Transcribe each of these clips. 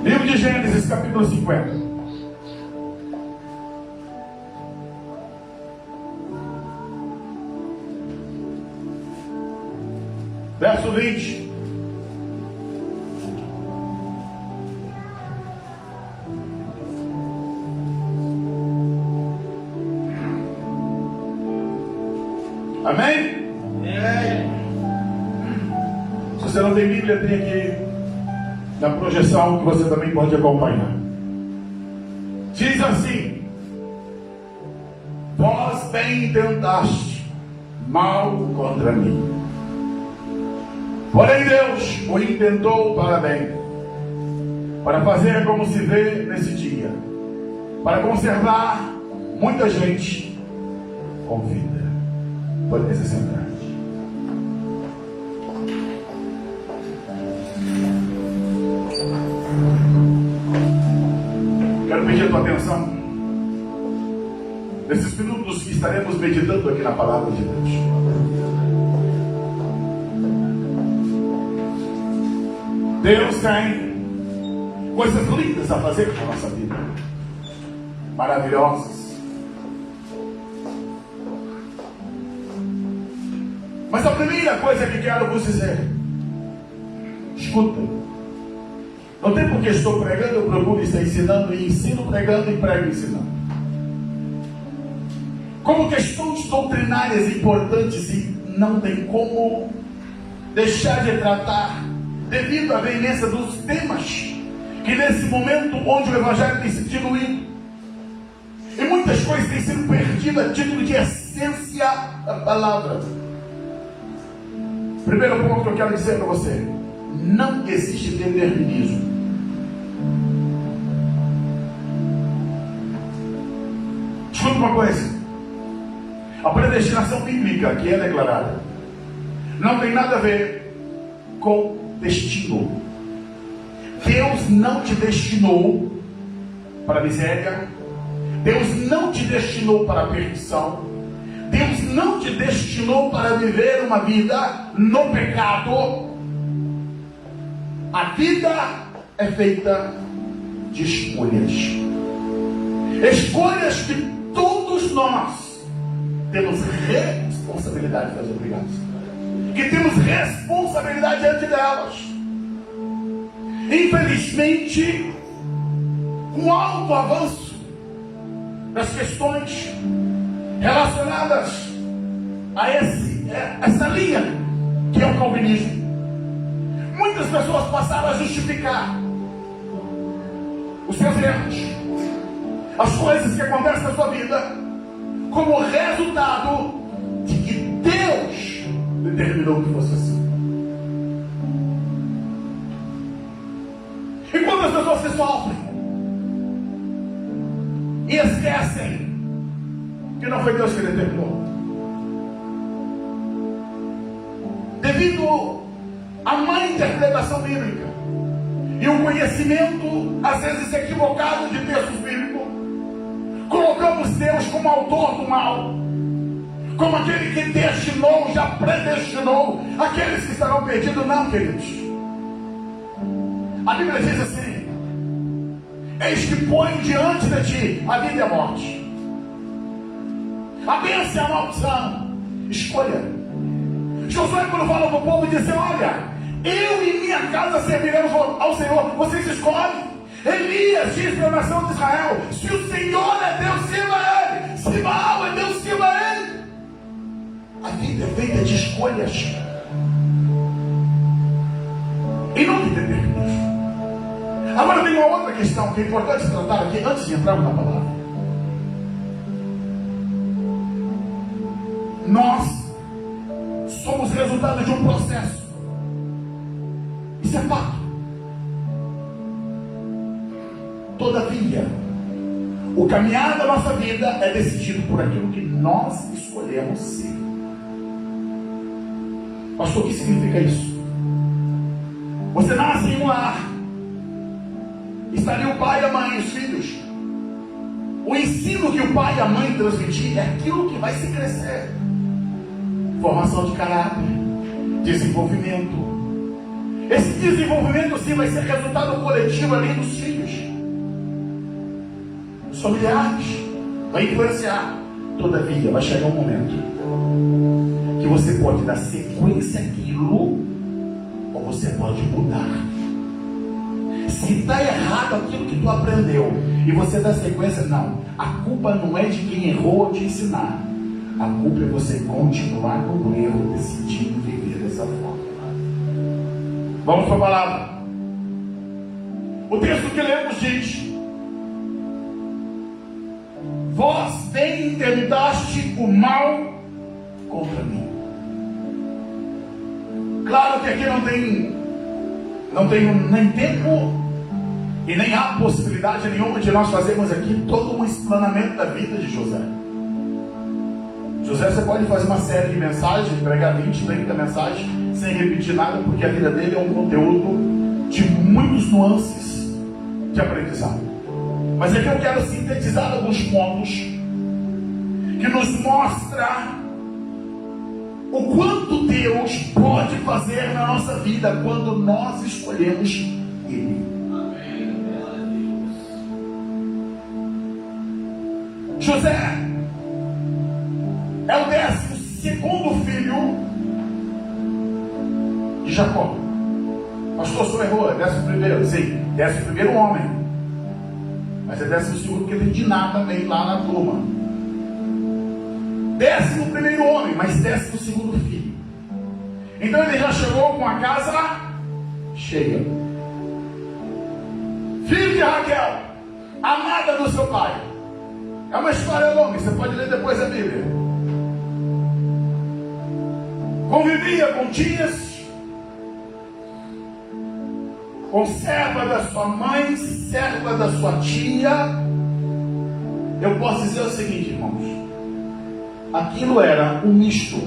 Livro de Gênesis, capítulo 50. Verso 20. Amém? Amém. Se você não tem Bíblia, tem aqui na projeção que você também pode acompanhar. Diz assim: vós bem tentaste mal contra mim, porém Deus o intentou para bem, para fazer como se vê nesse dia, para conservar muita gente com vida. Pode se sentar. Quero pedir a tua atenção nesses minutos que estaremos meditando aqui na palavra de Deus. Deus tem coisas lindas a fazer com a nossa vida, maravilhosas. Mas a primeira coisa que quero vos dizer: escuta. No tempo que estou pregando, eu procuro estar ensinando e ensino pregando e prego ensinando. Como questões doutrinárias importantes e não tem como deixar de tratar, devido à veemência dos temas que nesse momento onde o Evangelho tem sido diluído e muitas coisas têm sido perdidas a título de essência da palavra. Primeiro ponto que eu quero dizer para você: não existe determinismo. Escuta uma coisa: a predestinação bíblica que é declarada não tem nada a ver com destino. Deus não te destinou para a miséria. Deus não te destinou para a perdição. Deus não te destinou para viver uma vida no pecado. A vida é feita de escolhas. Escolhas que todos nós temos responsabilidade de fazer, obrigado. Que temos responsabilidade diante delas. Infelizmente, com o alto avanço das questões relacionadas a essa linha que é o calvinismo, muitas pessoas passaram a justificar os seus erros, as coisas que acontecem na sua vida, como resultado de que Deus determinou que fosse assim. E quando as pessoas se sofrem e esquecem que não foi Deus que determinou, devido à má interpretação bíblica e o conhecimento às vezes equivocado de textos bíblicos, colocamos Deus como autor do mal, como aquele que destinou, já predestinou aqueles que estarão perdidos. Não, queridos. A Bíblia diz assim: eis que põe diante de ti a vida e a morte, a bênção e a maldição. Escolha. Josué, quando fala para o povo, diz: olha, eu e minha casa serviremos ao Senhor. Vocês escolhem. Elias diz para a nação de Israel: se o Senhor é Deus, sirva a Ele. Se Baal é Deus, sirva a Ele. A vida é feita de escolhas e não de determinismo. Agora tem uma outra questão que é importante tratar aqui antes de entrarmos na palavra. Nós somos resultado de um processo. Isso é fato. Todavia, o caminhar da nossa vida é decidido por aquilo que nós escolhemos ser. Pastor, o que significa isso? Você nasce em um lar, está ali o pai, a mãe e os filhos. O ensino que o pai e a mãe transmitir é aquilo que vai se crescer. Formação de caráter, desenvolvimento. Esse desenvolvimento sim vai ser resultado coletivo ali dos filhos, dos familiares, vai influenciar. Todavia, vai chegar um momento que você pode dar sequência àquilo, ou você pode mudar. Se está errado aquilo que tu aprendeu e você dá sequência, não. A culpa não é de quem errou te ensinar. A culpa é você continuar no erro, decidindo viver dessa forma. Vamos para a palavra. O texto que lemos diz: vós bem intentaste o mal contra mim. Claro que aqui não tem nem tempo e nem há possibilidade nenhuma de nós fazermos aqui todo um explanamento da vida de José. José, você pode fazer uma série de mensagens, pregar 20, 30 mensagens, sem repetir nada, porque a vida dele é um conteúdo de muitos nuances de aprendizado. Mas aqui eu quero sintetizar alguns pontos que nos mostra o quanto Deus pode fazer na nossa vida quando nós escolhemos Ele. José é o 12º filho de Jacó. Pastor, o senhor errou, é 11º, sim, 11º homem. Mas é 12º porque ele de nada também lá na turma. 11º homem, mas 12º filho. Então ele já chegou com a casa cheia. Filho de Raquel, amada do seu pai. É uma história longa, você pode ler depois a Bíblia. Convivia com tias, com serva da sua mãe, serva da sua tia. Eu posso dizer o seguinte, irmãos: aquilo era um misto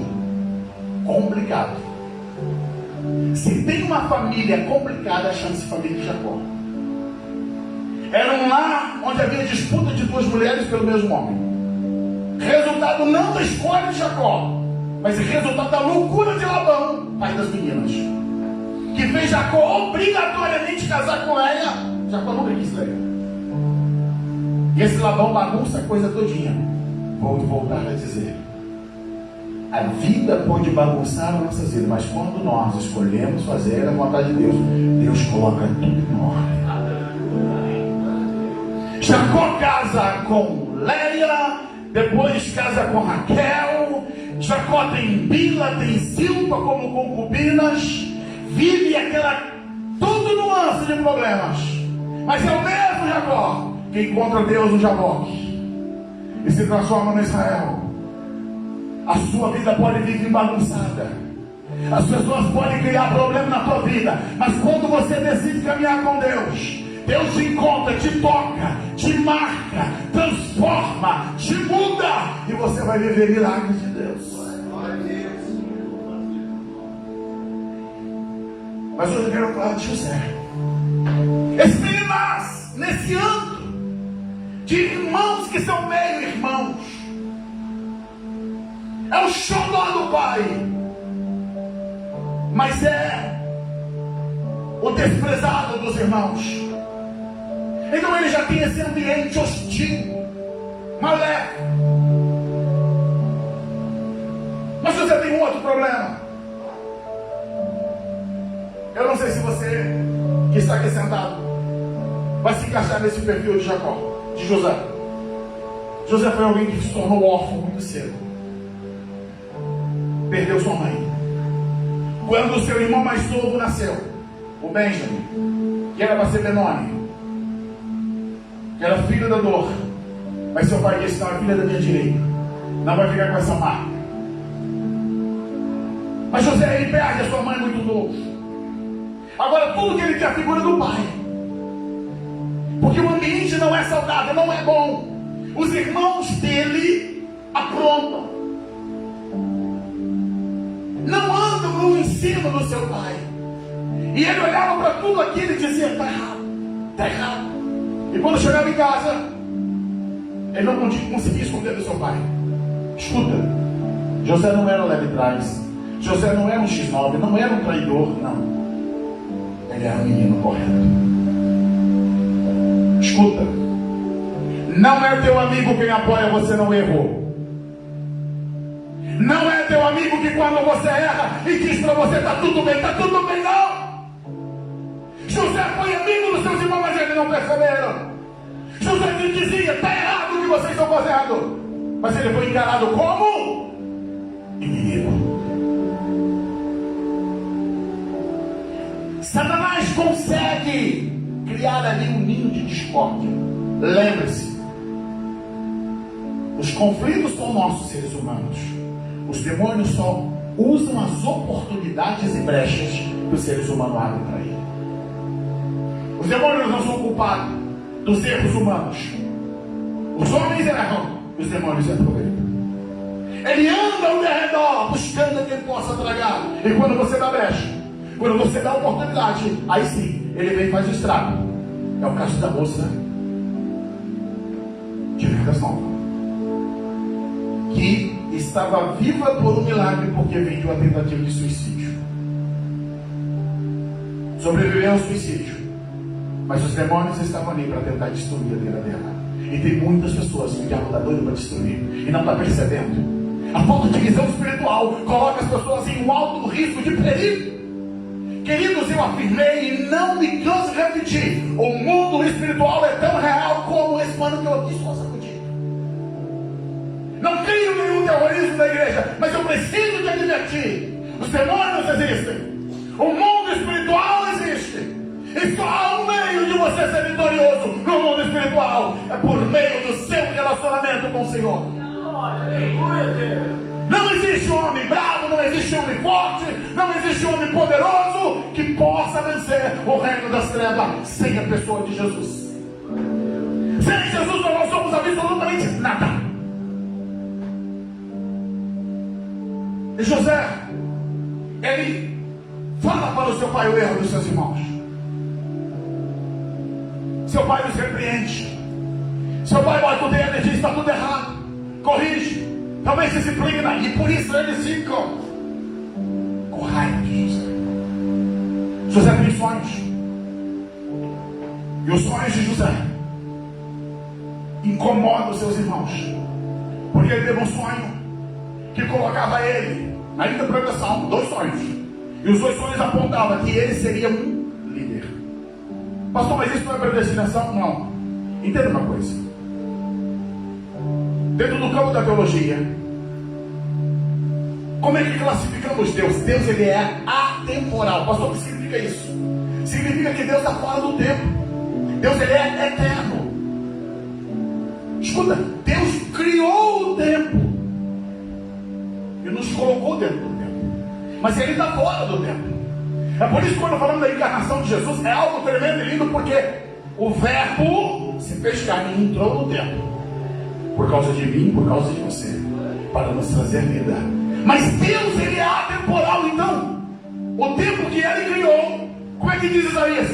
complicado. Se tem uma família complicada, chama-se família de Jacó. Era um lar onde havia disputa de duas mulheres pelo mesmo homem. Resultado não da escolha de Jacó, mas resultado da loucura de Labão, pai das meninas, que fez Jacó obrigatoriamente casar com Léia. Jacó nunca quis Léia. E esse Labão bagunça a coisa todinha. Vou voltar a dizer: a vida pode bagunçar as nossas vidas, mas quando nós escolhemos fazer a vontade de Deus, Deus coloca tudo em ordem. Jacó casa com Léia, depois casa com Raquel. Jacó tem Bila, tem Silpa como concubinas. Vive aquela tudo nuance de problemas. Mas é o mesmo Jacó que encontra Deus no Jaboque e se transforma no Israel. A sua vida pode vir bagunçada. As pessoas podem criar problema na tua vida, mas quando você decide caminhar com Deus, Deus te encontra, te toca, te marca, transforma, te muda, e você vai viver milagres de Deus. Mas hoje eu quero falar de José. Esse menino nasce nesse ano de irmãos que são meio irmãos. É o xodó do pai, mas é o desprezado dos irmãos. Então ele já tem esse ambiente hostil, maléfico. Mas você tem um outro problema. Eu não sei se você que está aqui sentado vai se encaixar nesse perfil de Jacó, de José. José foi alguém que se tornou órfão muito cedo. Perdeu sua mãe. Quando o seu irmão mais novo nasceu, o Benjamin, que era para ser Benoni, que era filho da dor, mas seu pai disse: não, é filha da minha direita, não vai ficar com essa marca. Mas José, ele perde a sua mãe muito novo. Agora tudo que ele quer é a figura do pai, porque o ambiente não é saudável, não é bom. Os irmãos dele aprontam, não andam no ensino do seu pai. E ele olhava para tudo aquilo e dizia: está errado, está errado. E quando chegava em casa, ele não conseguia esconder do seu pai. Escuta, José não era leve trás, José não era um X9, não era um traidor, não. ele era o menino correto. Escuta, não é teu amigo quem apoia você no erro. Não é teu amigo que quando você erra e diz para você está tudo bem não. José foi amigo dos seus irmãos, mas eles não perceberam. José lhe dizia, está errado o que vocês estão fazendo, mas ele foi encarado como inimigo. Satanás consegue criar ali um ninho de discórdia. Lembre-se, os conflitos são nossos, seres humanos. Os demônios só usam as oportunidades e brechas que os seres humanos abrem para ele. Os demônios não são culpados dos erros humanos. Os homens erram, os demônios se aproveitam. Ele anda ao redor buscando quem possa tragar. E quando você dá brecha, quando você dá oportunidade, aí sim, ele vem e faz o estrago. É o caso da moça de Caldas Novas, que estava viva por um milagre porque veio de uma tentativa de suicídio. Sobreviveu ao suicídio, mas os demônios estavam ali para tentar destruir a vida dela. E tem muitas pessoas que o diabo está doido para destruir e não está percebendo. A falta de visão espiritual coloca as pessoas em um alto risco de perigo. Queridos, eu afirmei e não me canso de repetir: o mundo espiritual é tão real como esse pano que eu aqui só sacudi. Não crio nenhum terrorismo da igreja, mas eu preciso te advertir: os demônios existem, o mundo espiritual existe, e só há um meio de você ser vitorioso no mundo espiritual: é por meio do seu relacionamento com o Senhor. Não existe um homem bravo, não existe um homem forte, não existe um homem poderoso que possa vencer o reino das trevas sem a pessoa de Jesus. Sem Jesus nós não somos absolutamente nada. E José, ele fala para o seu pai o erro dos seus irmãos. Seu pai os repreende. Seu pai bate o dedo e diz: está tudo errado, corrige, talvez disciplina. E por isso eles ficam com raiva de José. José tem sonhos, e os sonhos de José incomodam os seus irmãos, porque ele teve um sonho que colocava ele na interpretação, 2 sonhos, e os 2 sonhos apontavam que ele seria um líder. Pastor, mas isso não é predestinação? Não. Entenda uma coisa: dentro do campo da teologia, como é que classificamos Deus? Deus, ele é atemporal. Pastor, o que significa isso? Significa que Deus está fora do tempo. Deus, ele é eterno. Escuta, Deus criou o tempo e nos colocou dentro do tempo, mas ele está fora do tempo. É por isso que quando falamos da encarnação de Jesus, é algo tremendo e lindo, porque o verbo se fez carne e entrou no tempo, por causa de mim, por causa de você, para nos trazer vida. Mas Deus, ele é atemporal. Então, o tempo que ele criou, como é que diz Isaías?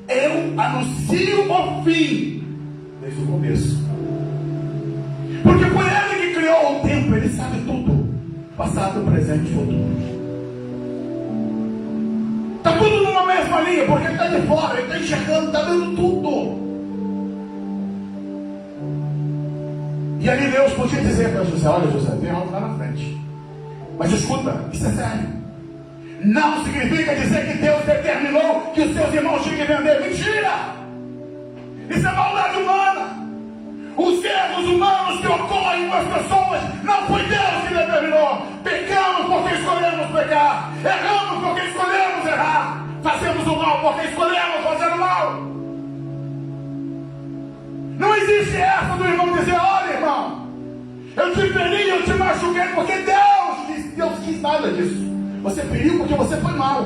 Eu anuncio o fim desde o começo, porque foi ele que criou o tempo. Ele sabe tudo, passado, presente e futuro. Está tudo numa mesma linha, porque ele está de fora, ele está enxergando, está vendo tudo. E ali Deus podia dizer para José: olha, José, tem algo lá na frente, mas escuta, isso é sério. Não significa dizer que Deus determinou que os seus irmãos tinham que vender. Mentira! Isso é maldade humana. Os erros humanos que ocorrem com as pessoas, não foi Deus que determinou. Pecamos porque escolhemos pecar, erramos porque escolhemos errar, fazemos o mal porque escolhemos fazer o mal. Não existe essa do irmão dizer: olha, irmão, eu te feri, eu te machuquei porque Deus quis nada disso. Você feriu porque você foi mal.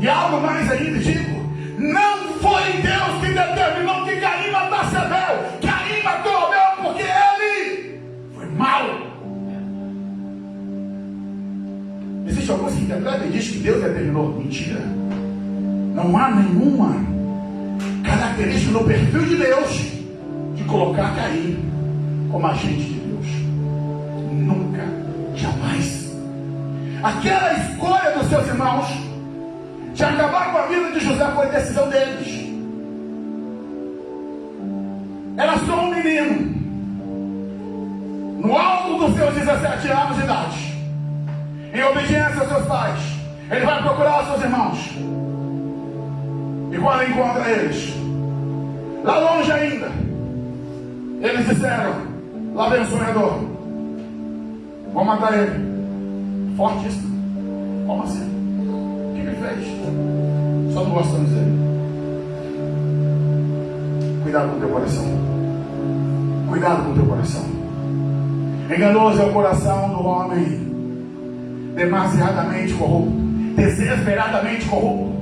E algo mais ainda digo: não foi Deus que determinou que Caim matasse Abel. Caim matou Abel porque ele foi mal. Existe alguma que interpreta e diz que Deus determinou. Mentira. Não há nenhuma característica no perfil de Deus de colocar Caim como agente de Deus. Nunca, jamais. Aquela escolha dos seus irmãos de acabar com a vida de José foi decisão deles. Era só um menino, no alto dos seus 17 anos de idade, em obediência aos seus pais. Ele vai procurar os seus irmãos. E quando encontra eles, lá longe ainda, eles disseram: lá vem o sonhador, vamos matar ele. Fortíssimo. Como assim? O que ele fez? Só não gostamos dele. Cuidado com o teu coração. Cuidado com o teu coração. Enganoso é o coração do homem, demasiadamente corrupto, desesperadamente corrupto.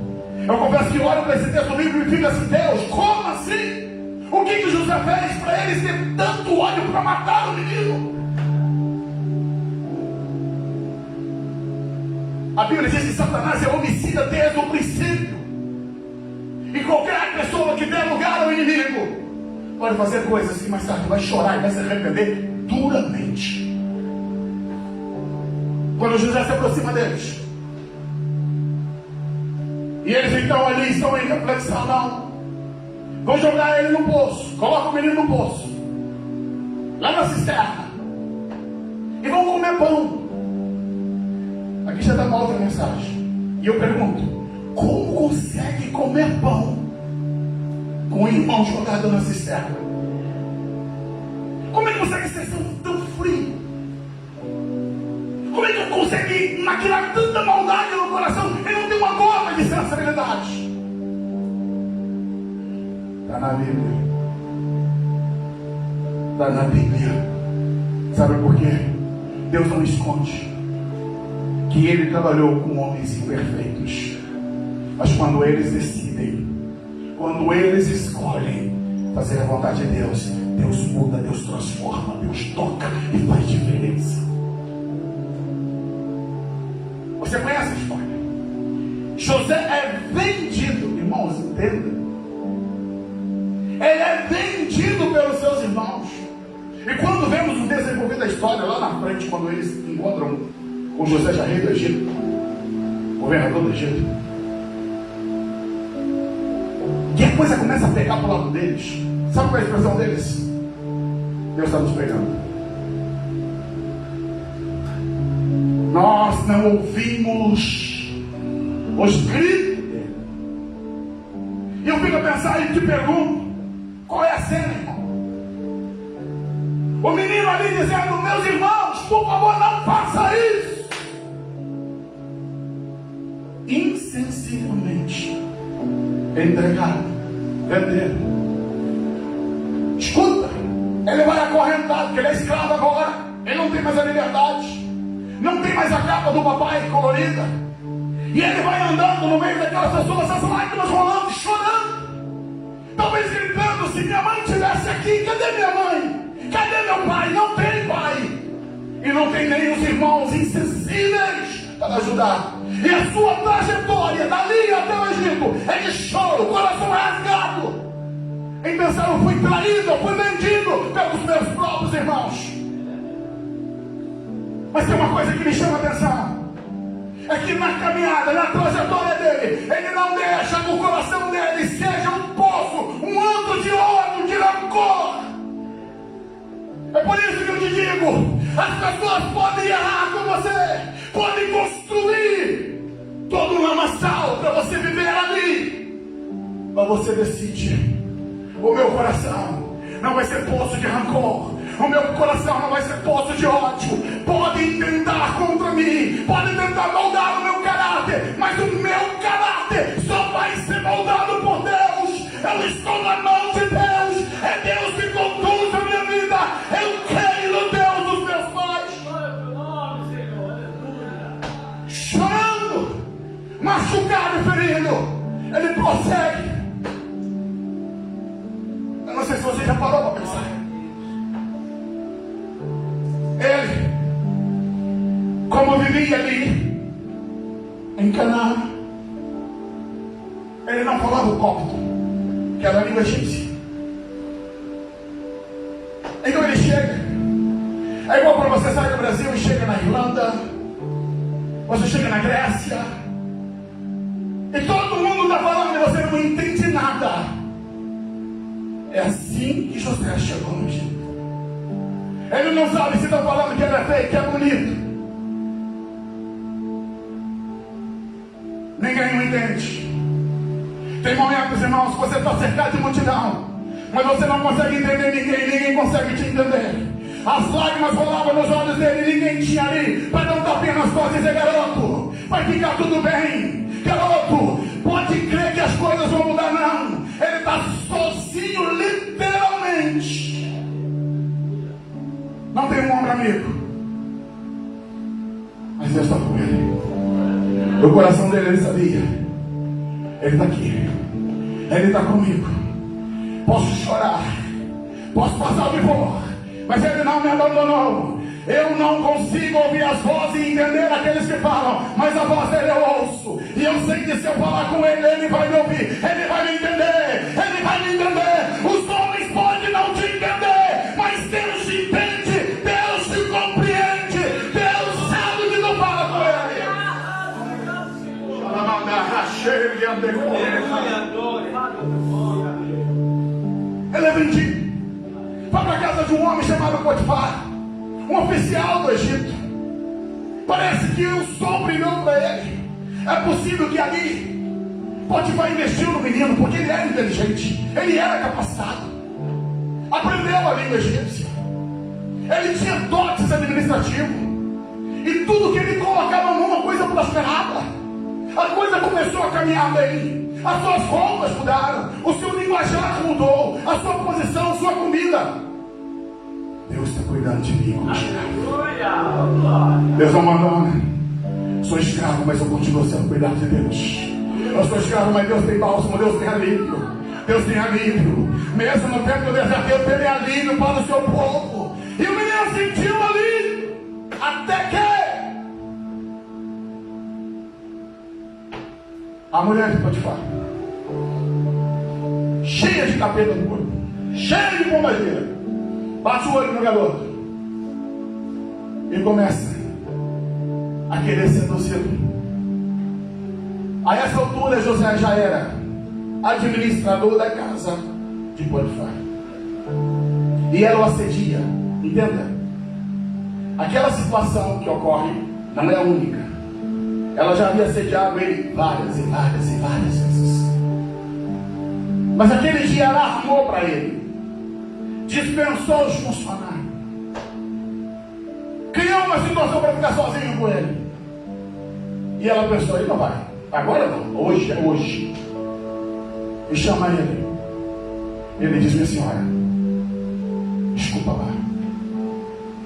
Eu confesso que olho para esse texto bíblico e fico assim: Deus, como assim? O que José fez para eles ter tanto ódio para matar o menino? A Bíblia diz que Satanás é homicida desde o princípio. E qualquer pessoa que der lugar ao inimigo pode fazer coisas que mais tarde vai chorar e vai se arrepender duramente. Quando José se aproxima deles, e eles então ali estão em reflexão: não, vão jogar ele no poço, coloca o menino no poço, lá na cisterna, e vão comer pão. Aqui já dá uma outra mensagem. E eu pergunto: como consegue comer pão com o irmão jogado na cisterna? Como é que consegue ser tão frio? Como é que consegue maquinar tanta maldade no coração e não tem uma gota de sensibilidade? Está na Bíblia. Está na Bíblia. Sabe por quê? Deus não esconde que Ele trabalhou com homens imperfeitos. Mas quando eles decidem, quando eles escolhem fazer a vontade de Deus, Deus muda, Deus transforma, Deus toca e faz diferença. Você conhece a história? José é vendido, irmãos, entenda. Ele é vendido pelos seus irmãos. E quando vemos o desenvolver da história lá na frente, quando eles encontram com José já rei do Egito, governador do Egito, que a coisa começa a pegar para o lado deles. Sabe qual é a expressão deles? Deus está nos pegando. Nós não ouvimos os gritos dele. E eu fico a pensar e te pergunto: qual é a cena, irmão? O menino ali dizendo: meus irmãos, por favor, não faça isso. Insensivelmente entregado, vendido. Escuta, ele vai acorrentado, porque ele é escravo agora. Ele não tem mais a liberdade, não tem mais a capa do papai colorida. E ele vai andando no meio daquelas pessoas, as lágrimas rolando, chorando, talvez gritando: se minha mãe estivesse aqui, cadê minha mãe? Cadê meu pai? Não tem pai. E não tem nem os irmãos insensíveis para ajudar. E a sua trajetória dali até o Egito é de choro, coração rasgado, em pensar: eu fui traído, eu fui vendido pelos meus próprios irmãos. Mas tem uma coisa que me chama a atenção: é que na caminhada, na trajetória dele, ele não deixa que o coração dele seja um poço, um antro de ódio, de rancor. É por isso que eu te digo: as pessoas podem errar com você, podem construir todo um lamaçal para você viver ali, mas você decide: o meu coração não vai ser poço de rancor, o meu coração não vai ser poço de ódio. Podem tentar contra mim, podem tentar moldar o meu caráter, mas o meu caráter só vai ser moldado por Deus. Eu estou na mão de Deus, é Deus que conduz a minha vida. Eu creio no Deus dos meus pais. Chorando, machucado e ferido, ele prossegue. Eu não sei se você já parou para pensar. Ele, como vivia ali em Canaã, ele não falava o copto, que era a língua egípcia. Então ele chega. É igual para você sair do Brasil e chega na Irlanda, você chega na Grécia, e É assim que José chegou no Egito. Ele não sabe se estão falando que ele é feio, que é bonito. Ninguém o entende. Tem momentos, irmãos, que você está cercado de multidão, mas você não consegue entender ninguém, ninguém consegue te entender. As lágrimas rolavam nos olhos dele, ninguém tinha ali para dar um tapinha nas costas e dizer: garoto, vai ficar tudo bem. Garoto, pode crer que as coisas vão mudar. Não, ele está sozinho, literalmente. Não tem um ombro amigo, mas Deus está com ele. O coração dele, ele sabia: ele está aqui, ele está comigo. Posso chorar, posso passar o vigor, mas ele não me abandonou. Eu não consigo ouvir as vozes e entender aqueles que falam, mas a voz dele eu ouço. E eu sei que se eu falar com ele, ele vai me ouvir, ele vai me entender, ele vai me entender. Os homens podem não te entender, mas Deus te entende, Deus te compreende, Deus sabe que tu fala com ele. Ele é vendido. Vai para a casa de um homem chamado Potifar, um oficial do Egito. Parece que o som brilhou para ele. É possível que ali Potifar investiu no menino, porque ele era inteligente, ele era capacitado, aprendeu a língua egípcia, ele tinha dotes administrativos, e tudo que ele colocava a mão, a coisa prosperava. A coisa começou a caminhar bem. As suas roupas mudaram, o seu linguajar mudou, a sua posição, a sua comida. Deus está cuidando de mim como escravo. Deus não abandona. Sou escravo, mas eu continuo sendo cuidado de Deus. Eu sou escravo, mas Deus tem bálsamo, Deus tem alívio. Deus tem alívio. Mesmo no tempo do deserto, Deus tem alívio para o seu povo. E o menino sentiu alívio. Até que a mulher de Potifar, cheia de capeta no corpo, cheia de pombageira, bate o olho no garoto e começa a querer seduzi-lo. A essa altura, José já era administrador da casa de Potifar, e ela o assedia. Entenda, aquela situação que ocorre não é a única. Ela já havia assediado ele várias e várias e várias vezes. Mas aquele dia ela armou para ele, dispensou os funcionários, criou uma situação para ficar sozinho com ele. E ela pensou: ele não vai, agora não, hoje é hoje. E chama ele. Ele diz: minha senhora, desculpa lá,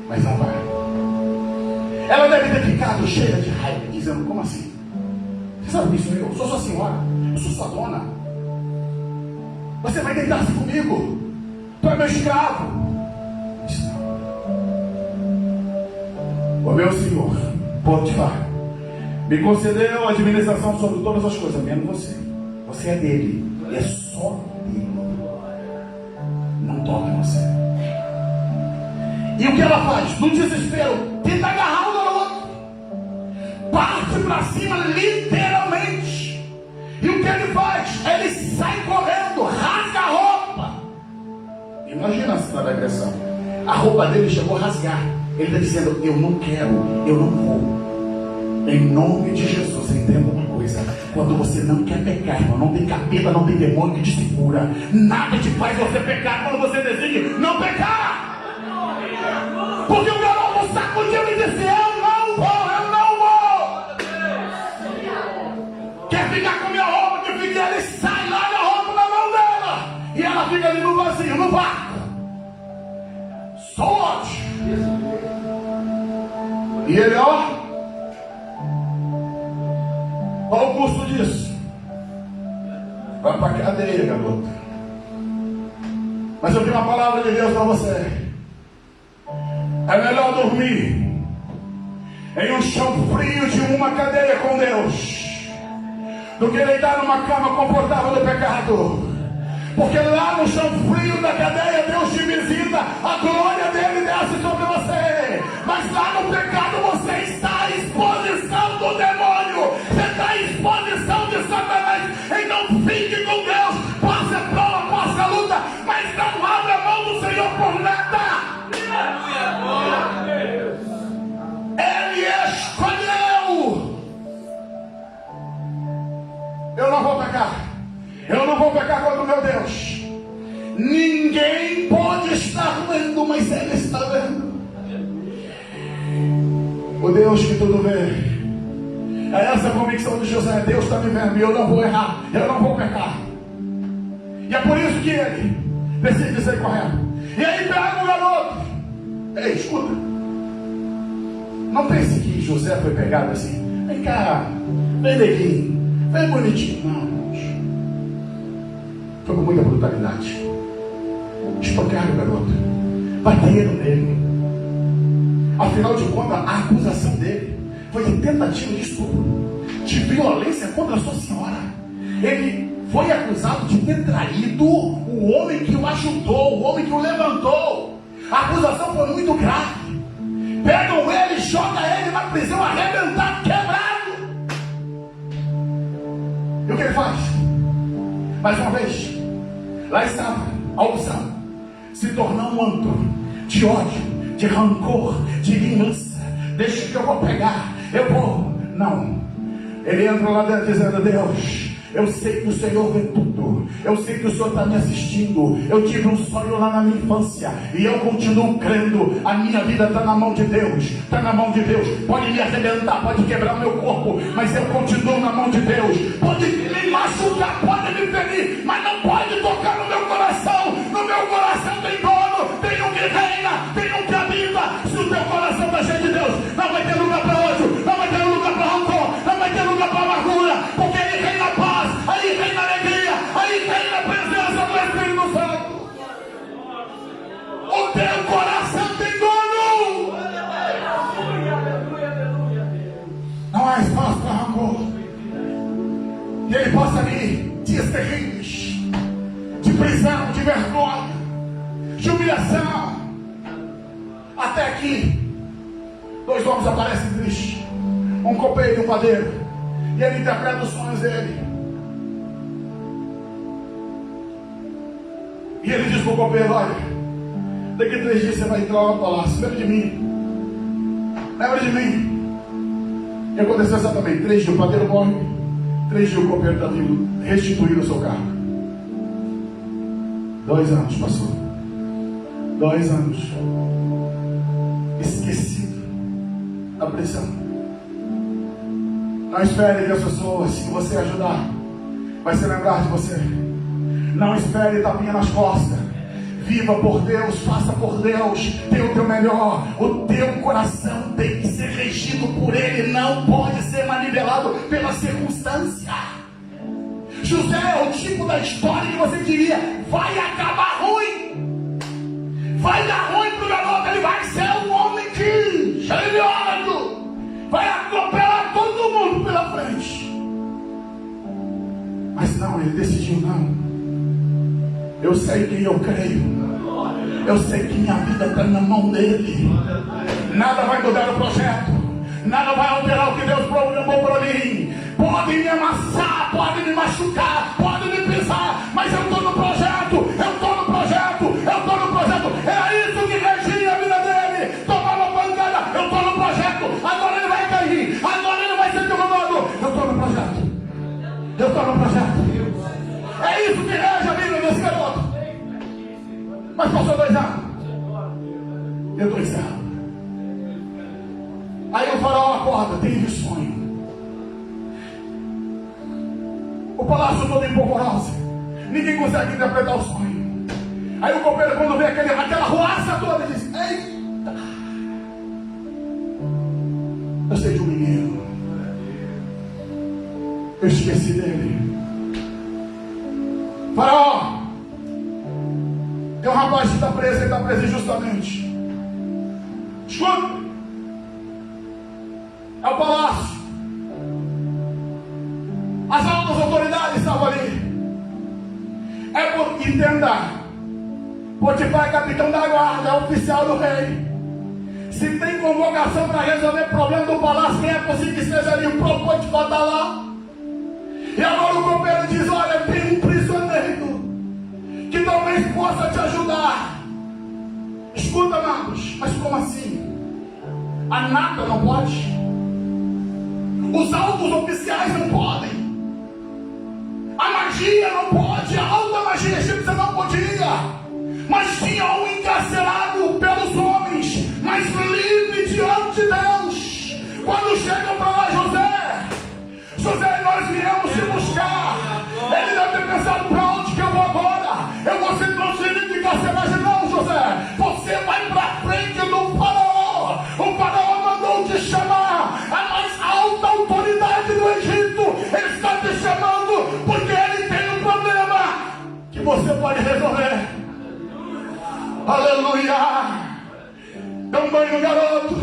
mas não vai. Ela deve ter ficado cheia de raiva, dizendo: como assim? Você sabe disso? Eu sou sua senhora, eu sou sua dona. Você vai deitar-se comigo? Tu é meu escravo. Disse: não. O meu senhor Potifar me concedeu a administração sobre todas as coisas, menos você. Você é dele, e é só dele. Não toque você. E o que ela faz? No desespero, tenta agarrar o garoto, parte para cima literalmente. E o que ele faz? Ele sai correndo, rasga a roupa. Imagina a cena da agressão. A roupa dele chegou a rasgar. Ele está dizendo: eu não quero, eu não vou. Em nome de Jesus, entenda uma coisa: quando você não quer pecar, irmão, não tem capeta, não tem demônio que te segura. Nada te faz você pecar quando você decide não pecar. Porque o garoto sacudiu e disse: eu não vou, eu não vou. Quer ficar com minha roupa? Que fique. Ele sai lá da roupa na mão dela, e ela fica ali no vazio, no vácuo. Só ódio. E ele, ó, qual o custo disso? Vai para a cadeia, garoto. Mas eu tenho uma palavra de Deus para você. É melhor dormir em um chão frio de uma cadeia com Deus do que deitar numa cama confortável do pecado. Porque lá no chão frio da cadeia Deus te visita, a glória dele desce sobre você. Mas lá no pecado você está à exposição do demônio, você está à exposição de Satanás. Então fique com Deus, passe a prova, passe a luta, mas não eu não vou pecar. Eu não vou pecar contra o meu Deus. Ninguém pode estar vendo, mas Ele está vendo. O Deus que tudo vê. É essa a convicção de José. Deus está me vendo e eu não vou errar. Eu não vou pecar. E é por isso que ele decide ser correto. E aí pega o garoto. Ei, escuta. Não pense que José foi pegado assim. Vem cá, vem neguinho, vem bonitinho. Não, irmãos. Foi com muita brutalidade. Espancaram o garoto. Bateram nele. Afinal de contas, a acusação dele foi de tentativa de estupro, de violência contra a sua senhora. Ele foi acusado de ter traído o homem que o ajudou, o homem que o levantou. A acusação foi muito grave. Pegam ele, jogam ele na prisão, arrebentado, quebrado. E o que ele faz? Mais uma vez, lá estava a opção: se tornar um antro de ódio, de rancor, de vingança. Deixa que eu vou pegar, eu vou. Não. Ele entra lá dentro dizendo: Deus, eu sei que o Senhor vê tudo. Eu sei que o Senhor está me assistindo. Eu tive um sonho lá na minha infância e eu continuo crendo. A minha vida está na mão de Deus. Está na mão de Deus. Pode me arrebentar, pode quebrar o meu corpo, mas eu continuo na mão de Deus. Pode me machucar, pode me ferir, mas não pode tocar no meu coração. No meu coração tem dono, tem um que reina, tem um que habita. Se o teu coração está cheio de Deus, não vai ter lugar para ódio, não vai ter lugar para rancor, não vai ter lugar para amargura, porque Ele reina a paz, aí reina a alegria, aí reina a presença do Espírito Santo. O teu coração tem dono. Não há espaço para rancor. E ele passa ali dias terríveis, de prisão, de vergonha, de humilhação, até que dois homens aparecem tristes, um copeiro e um padeiro, e ele interpreta os sonhos dele. E ele diz para o copeiro: olha, daqui 3 dias você vai entrar lá no palácio, lembra de mim, lembra de mim. E aconteceu exatamente: 3 dias o padeiro morre, 3 dias o copeiro está vivo, restituindo o seu cargo. 2 anos passou, 2 anos, esquecido da prisão. Não espere que as pessoas, se você ajudar, vai se lembrar de você. Não espere tapinha nas costas. Viva por Deus, faça por Deus, dê o teu melhor. O teu coração tem que ser regido por Ele, não pode ser manipulado pela circunstância. José é o tipo da história que você diria: vai acabar ruim, vai dar ruim para o garoto, ele vai ser um homem de cheio de ódio, vai atropelar todo mundo pela frente. Mas não, ele decidiu: não, eu sei quem eu creio, eu sei que minha vida está na mão dele. Nada vai mudar o projeto, nada vai alterar o que Deus programou para mim. Pode me amassar, pode me machucar, pode me pisar, mas eu estou no projeto, eu estou no projeto, eu estou no projeto. Era isso que regia a vida dele. Tomava pancada, eu estou no projeto. Agora ele vai cair, agora ele vai ser derrubado. Eu estou no projeto, eu estou no projeto. É isso que rege a vida desse garoto. Mas passou 2 anos. Eu estou encerrado. Aí o faraó acorda, tem sonho. O palácio todo em polvorosa. Ninguém consegue interpretar o sonho. Aí o copeiro, quando vê aquela ruaça toda, diz: eita, eu sei de um menino, eu esqueci dele. Faraó, tem um rapaz que está preso, ele está preso injustamente. Escuta, é o palácio. As altas autoridades estavam ali. É porque, entenda, Potifar é capitão da guarda, é oficial do rei. Se tem convocação para resolver problema do palácio, quem é possível que esteja ali? O próprio Potifar está lá. E agora o copeiro diz: olha, tem um prisioneiro que talvez possa te ajudar. Escuta, amados, mas como assim? A nata não pode? Os altos oficiais não podem? magia não pode, a alta magia egípcia não podia. Mas tinha um encarcerado pelos homens, mas livre diante de Deus. Quando chegam para lá, José, nós viemos te buscar. Ele deve ter pensado: para onde que eu vou agora? Eu vou ser transferido de carceragem? Não, José, você vai para frente do faraó. O faraó mandou te chamar, a mais alta autoridade do Egito. Ele está te chamando porque ele tem um problema que você pode resolver. Aleluia! Dá um banho no garoto,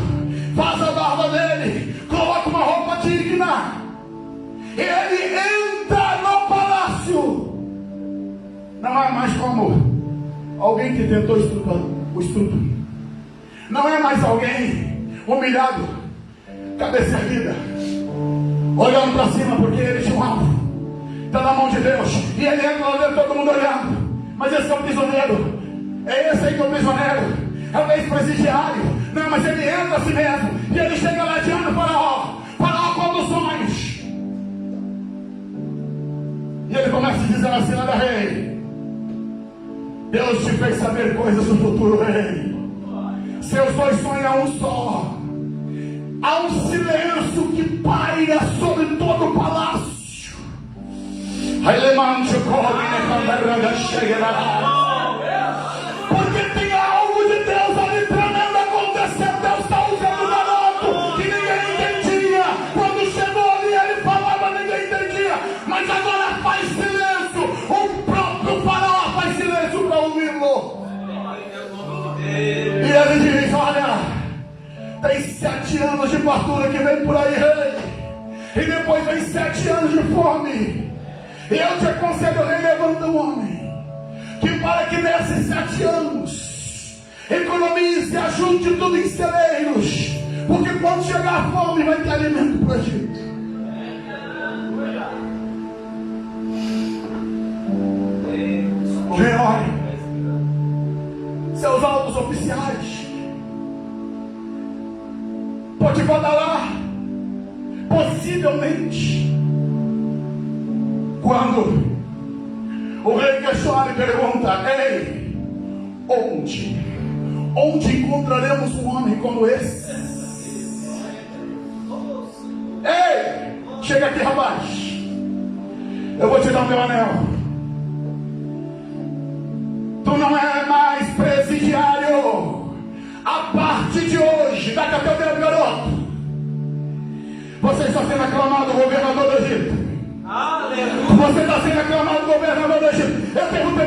faz a barba dele, coloca uma roupa digna, e ele entra no palácio. Não é mais como alguém que tentou o estudo. Não é mais alguém humilhado, cabeça erguida, olhando para cima, porque ele tinha um alvo. Está na mão de Deus, e ele entra lá dentro, todo mundo olhando. Mas esse é o prisioneiro. É esse aí que é o prisioneiro, é o ex-presidiário. Não, mas ele entra assim mesmo, e ele chega lá diante do faraó. Faraó conta os sonhos, e ele começa a dizer assim: olha, rei, Deus te fez saber coisas do futuro, rei. Seus dois sonhos é um só. Há um silêncio que paira sobre todo o palácio. Porque tem algo de Deus ali tremendo acontecendo. Deus está usando o garoto que ninguém entendia. Quando chegou ali, ele falava, ninguém entendia. Mas agora faz silêncio. O próprio faraó faz silêncio para ouvi-lo. E ele diz: olha, tem 7 anos de fartura que vem por aí, rei. E depois vem 7 anos de fome. E eu te aconselho, rei, levanta o homem, que para que nesses 7 anos economize, ajude tudo em celeiros, porque quando chegar a fome vai ter alimento para o Egito. Rei, seus altos oficiais, Potifar está lá, possivelmente, quando o rei questiona e pergunta: ei, onde encontraremos um homem como esse? Ei, chega aqui, rapaz, eu vou te dar o meu anel. Tu não é mais presidiário. A partir de hoje, dá cá teu dedo, garoto, você está sendo aclamado governador do Egito. Você está sendo aclamado governador do Egito. Eu perguntei,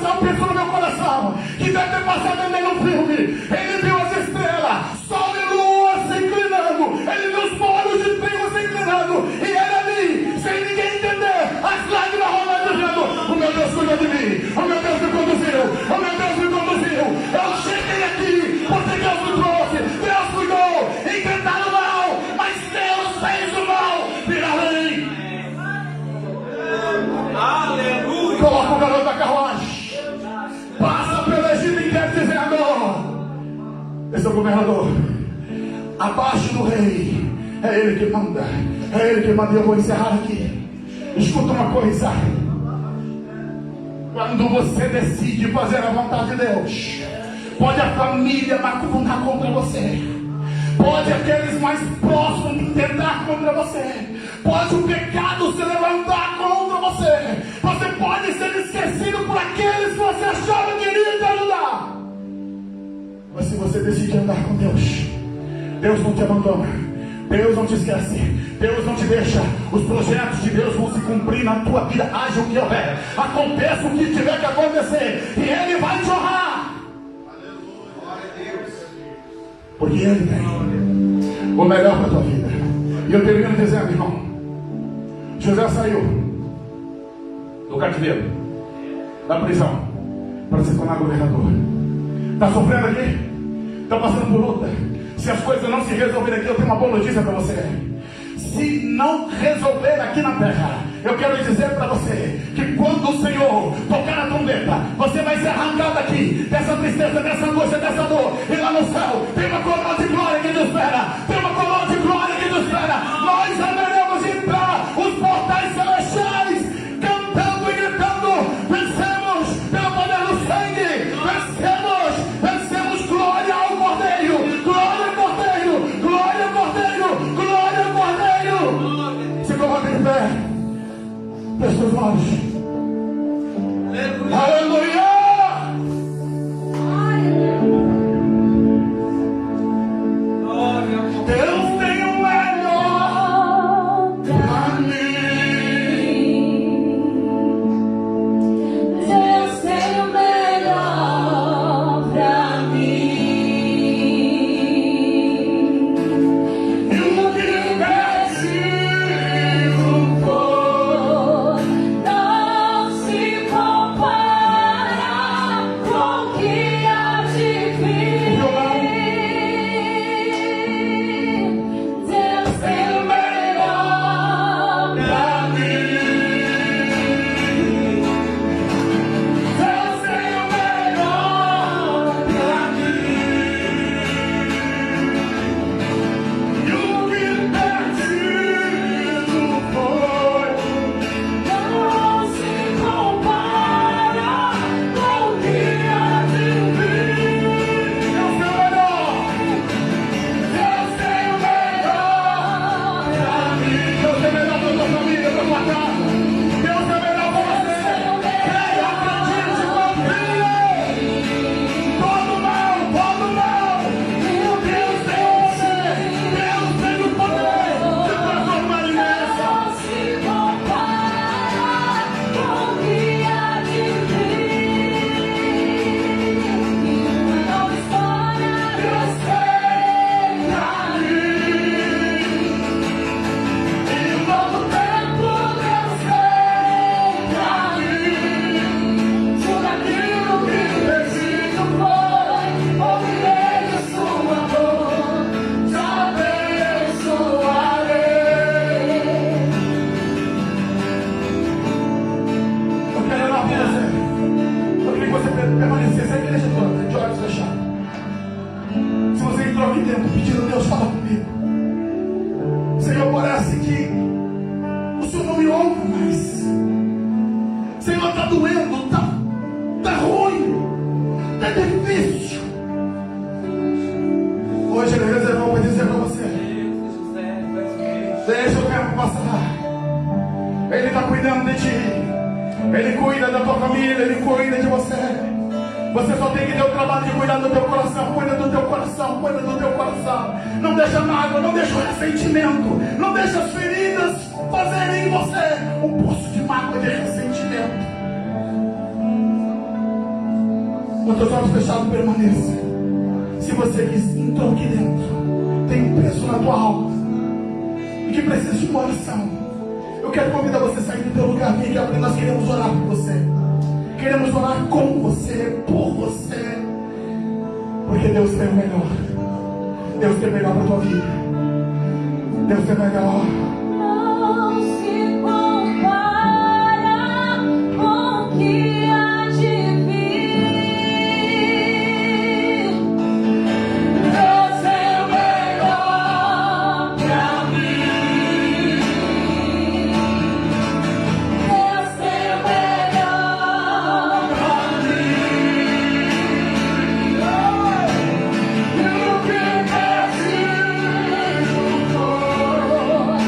só pensou no meu coração, que deve ter passado ali no filme. Ele viu as estrelas, sol e lua se inclinando, ele viu os molos de trigo se inclinando, e ele ali, sem ninguém entender, as lágrimas rolando, dizendo: o meu Deus cuida de mim, o meu Deus me conduziu, o meu Deus me conduziu. Eu cheguei aqui porque Deus me trouxe, Deus cuidou. Intentaram mal, mas Deus fez o mal virar rei. Aleluia. Coloca o garoto da carruagem, passa pelo Egito inteiro dizendo: esse é o governador, abaixo do rei, é ele que manda, é ele que manda. E eu vou encerrar aqui. Escuta uma coisa: quando você decide fazer a vontade de Deus, pode a família macumbar contra você, pode aqueles mais próximos tentar contra você, pode o pecado se levantar contra você, você pode ser esquecido por aqueles que você achava que iria te ajudar. Mas se você decide andar com Deus, Deus não te abandona, Deus não te esquece, Deus não te deixa. Os projetos de Deus vão se cumprir na tua vida, haja o que houver, aconteça o que tiver que acontecer, e Ele vai te honrar, porque Ele tem o melhor para a tua vida. E eu termino dizendo, irmão, José saiu do cativeiro, da prisão, para se tornar governador. Está sofrendo aqui? Está passando por luta? Se as coisas não se resolverem aqui, eu tenho uma boa notícia para você. Se não resolver aqui na terra, eu quero dizer para você que quando o Senhor tocar a trombeta, você vai ser arrancado daqui, dessa tristeza, dessa angústia, dessa dor, e lá no céu tem uma coroa de glória que te espera, tem uma coroa de glória que te espera. Nós haveremos de entrar os portais celestiais cantando. Feche seus olhos. Aleluia! Deus tem o melhor pra mim. Deus tem o melhor pra mim. E o que preciso For não se compara com o que há de vir. Deus tem o melhor pra mim. Deus tem o melhor pra mim. E o que preciso foi. Não se compara com o que há de vir. Deus tem o melhor. Deus tem o melhor pra mim. Deus tem o melhor pra tua família, pra tua casa. Deus tem o melhor pra você. Creia, acredite, confie. Todo mal, todo mal. Deus tem você. Deus tem o poder de transformar em bênção. Não se compara com o que há de vir. Não espalha Deus tem pra mim. E um novo tempo Deus tem pra mim. Tudo aquilo que preciso foi ouvirei o seu amor. Te abençoarei. Eu quero orar por você. Eu queria que você permanecesse a igreja toda, de olhos fechados. Se você entrou aqui dentro pedindo, Deus, fala comigo. Senhor, parece que o Senhor não me ouve mais. Senhor, está doendo, está ruim, está difícil. Hoje ele reservou para dizer para você: deixa o tempo passar. Ele está cuidando de ti. Ele cuida da tua família, Ele cuida de você. Você só tem que ter o trabalho de cuidar do teu coração. Cuida do teu coração, cuida do teu coração. Não deixa mágoa, não deixa o ressentimento. Não deixa as feridas fazerem em você um poço de mágoa, de ressentimento. Com teus olhos fechados, permaneça. Se você que entrou aqui dentro tem um peso na tua alma e que precisa de uma oração, eu quero convidar você a sair do teu lugar, vem aqui, nós queremos orar por você. Queremos orar com você, por você. Porque Deus tem o melhor. Deus tem o melhor para a tua vida. Deus tem o melhor. Não se compara com o que há de vir. Deus tem o melhor pra mim. Deus tem o melhor pra mim. E o que preciso for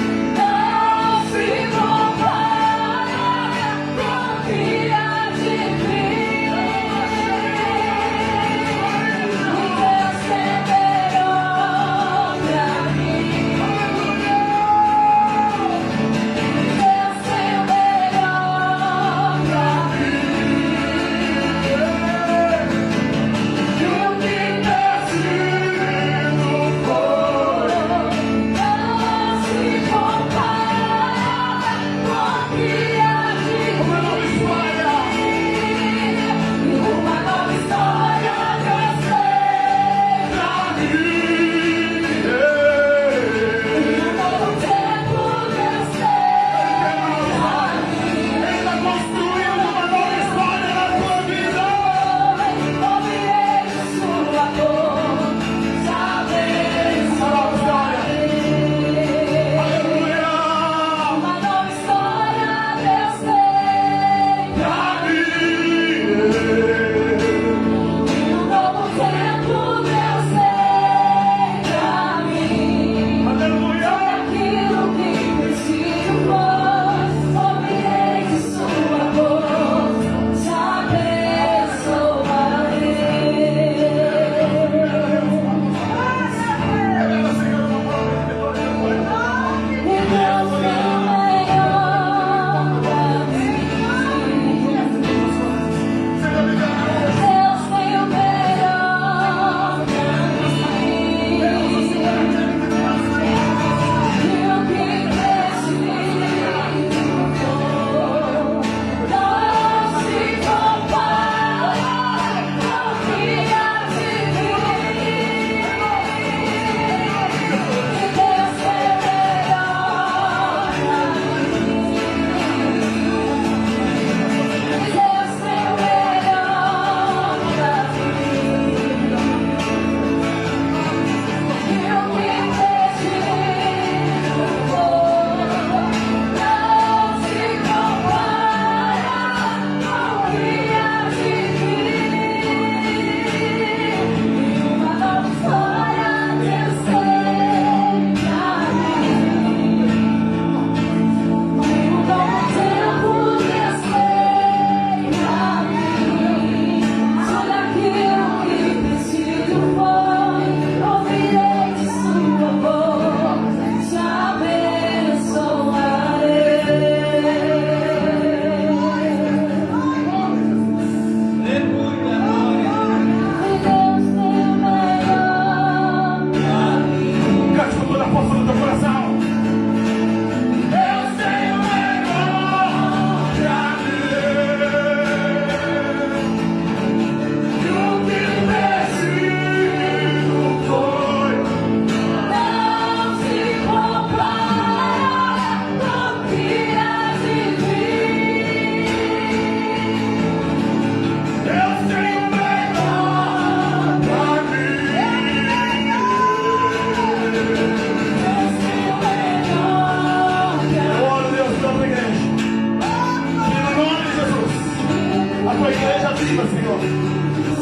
expectativa, Senhor.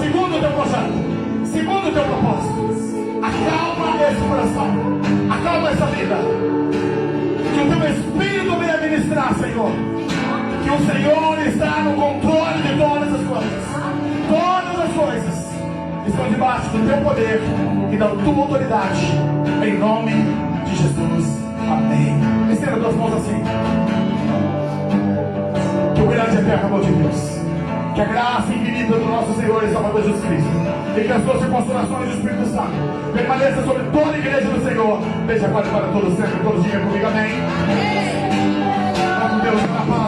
Segundo o teu projeto, segundo o teu propósito. Acalma esse coração, acalma essa vida. Que o teu Espírito venha ministrar, Senhor. Que o Senhor está no controle de todas as coisas. Todas as coisas estão debaixo do teu poder e da tua autoridade. Em nome de Jesus. Amém. Estenda tuas mãos assim. Que o grande e eterno amor de Deus, que a graça infinita do nosso Senhor e Salvador Jesus Cristo, e que as doces consolações do Espírito Santo permaneçam sobre toda a igreja do Senhor, desde agora e para todos sempre, todos digam comigo amém. Vamos Deus, na paz.